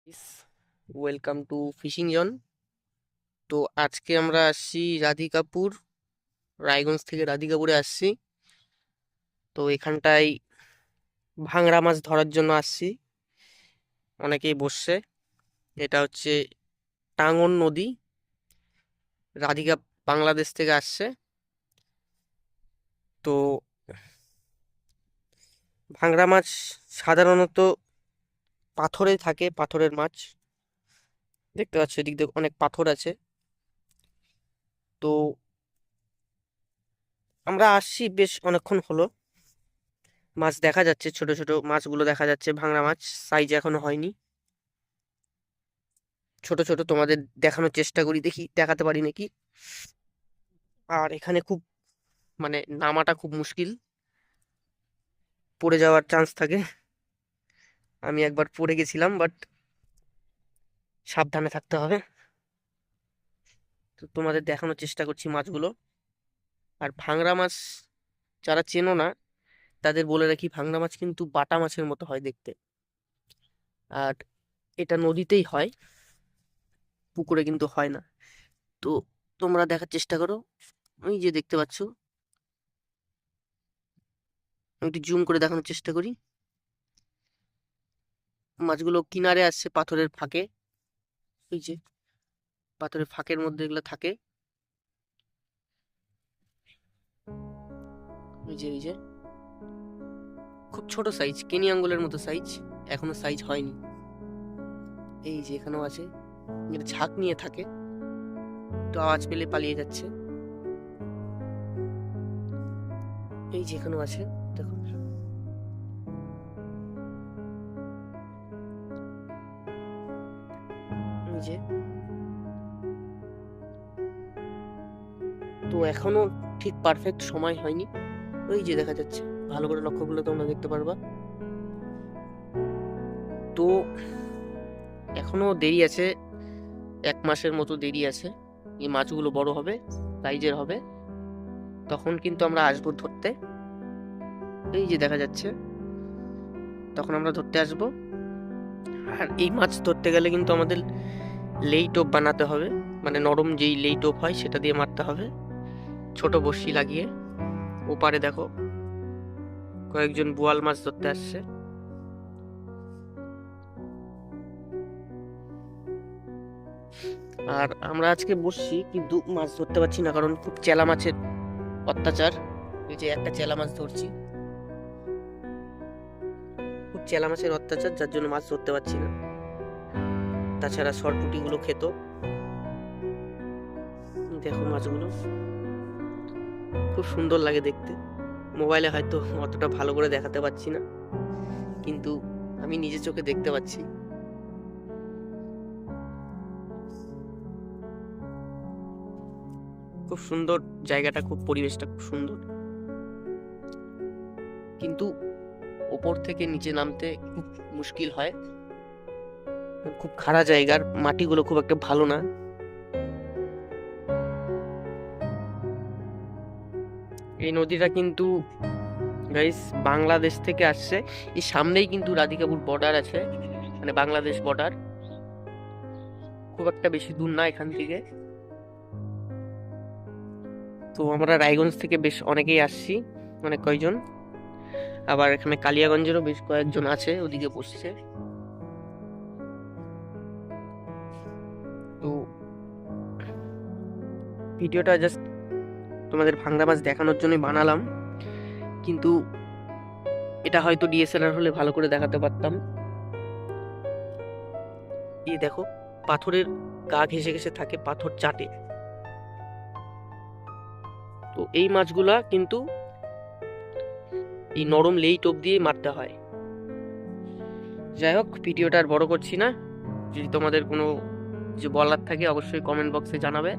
Welcome to fishing জন। তো আজকে আমরা আসছি রাধিকাপুর, রায়গঞ্জ থেকে রাধিকাপুরে আসছি। তো এখানটায় ভাংড়া মাছ ধরার জন্য আসছি। অনেকেই বসছে। এটা হচ্ছে টাঙ্গন নদী, রাধিকা বাংলাদেশ থেকে আসছে। তো ভাংড়া মাছ সাধারণত পাথরে থাকে, পাথরের মাছ। দেখতে পাচ্ছ এদিক দিয়ে অনেক পাথর আছে। তো আমরা আসছি বেশ অনেকক্ষণ হলো। মাছ দেখা যাচ্ছে, ছোট ছোট মাছগুলো দেখা যাচ্ছে। ভাংড়া মাছ সাইজ এখনো হয়নি, ছোট ছোট। তোমাদের দেখানোর চেষ্টা করি, দেখি দেখাতে পারি নাকি। আর এখানে খুব নামাটা খুব মুশকিল, পড়ে যাওয়ার চান্স থাকে। আমি একবার পড়ে গেছিলাম, বাট সাবধানে থাকতে হবে। তো তোমাদের দেখানোর চেষ্টা করছি মাছগুলো। আর ভাংড়া মাছ যারা চেনো না তাদের বলে রাখি, ভাংড়া মাছ কিন্তু বাটা মাছের মতো হয় দেখতে। আর এটা নদীতেই হয়, পুকুরে কিন্তু হয় না। তো তোমরা দেখার চেষ্টা করো। ওই যে দেখতে পাচ্ছ, আমি একটু জুম করে দেখানোর চেষ্টা করি। মাছগুলো কিনারে আসছে পাথরের ফাঁকে। ওই যে পাথরের ফাঁকের মধ্যে এগুলো থাকে। ওই যে খুব ছোট সাইজ, কেনি আঙ্গুলের মতো সাইজ, এখনো সাইজ হয়নি। এই যে এখানেও আছে, এটা ঝাঁক নিয়ে থাকে, তো আওয়াজ পেলে পালিয়ে যাচ্ছে। এই যে এখানেও আছে, দেখো। এই যে, তো এখনো ঠিক পারফেক্ট সময় হয়নি। ওই যে দেখা যাচ্ছে, ভালো করে লক্ষ্য করলে তোমরা দেখতে পারবা। তো এখনো দেরি আছে, 1 মাসের মতো দেরি আছে। এই মাছগুলো বড় হবে, সাইজের হবে, তখন কিন্তু আমরা আসবো ধরতে। এই যে দেখা যাচ্ছে, তখন আমরা ধরতে আসবো। আর এই মাছ ধরতে গেলে কিন্তু আমাদের লেই টোপ বানাতে হবে, নরম যেই লেই টোপ হয় সেটা দিয়ে মারতে হবে, ছোট বড়শি লাগিয়ে। ওপারে দেখো কয়েকজন বোয়াল মাছ ধরতে আসছে। আর আমরা আজকে বসছি কিন্তু মাছ ধরতে পারছি না, কারণ খুব চেলা মাছের অত্যাচার। এই যে একটা চেলা মাছ ধরছি, খুব চেলা মাছের অত্যাচার, যার জন্য মাছ ধরতে পারছি না। তাছাড়া সরপুটি গুলো খেত। দেখো মাছগুলো খুব সুন্দর লাগে দেখতে। মোবাইলে হয়তো অতটা ভালো করে দেখাতে পারছি না, কিন্তু আমি নিজে চোখে দেখতে পাচ্ছি। খুব সুন্দর জায়গাটা, খুব পরিবেশটা খুব সুন্দর, কিন্তু ওপর থেকে নিচে নামতে খুব মুশকিল হয়। খুব খাড়া জায়গার মাটিগুলো খুব একটা ভালো না। এই নদীটা কিন্তু গাইস বাংলাদেশ থেকে আসছে। এই সামনেই কিন্তু রাধিকাপুর বর্ডার আছে, বাংলাদেশ বর্ডার। খুব একটা বেশি দূর না এখান থেকে। তো আমরা রায়গঞ্জ থেকে বেশ অনেকেই আসছি, অনেক কয়জন। আবার এখানে কালিয়াগঞ্জেরও বেশ কয়েকজন আছে, ওদিকে বসছে। তো ভিডিওটা জাস্ট তোমাদের ভাংড়া মাছ দেখানোর জন্যই বানালাম, কিন্তু এটা হয়তো ডিএসএলআর হলে ভালো করে দেখাতে পারতাম। এই দেখো, পাথরের গা ঘেঁষে ঘেঁষে থাকে, পাথর চাটে। তো এই মাছগুলা কিন্তু এই নরম লেই টোপ দিয়ে মারতে হয়। যাই হোক, ভিডিওটা আর বড় করছি না। যদি তোমাদের কোনো কিছু বলার থাকে অবশ্যই কমেন্ট বক্সে জানাবে।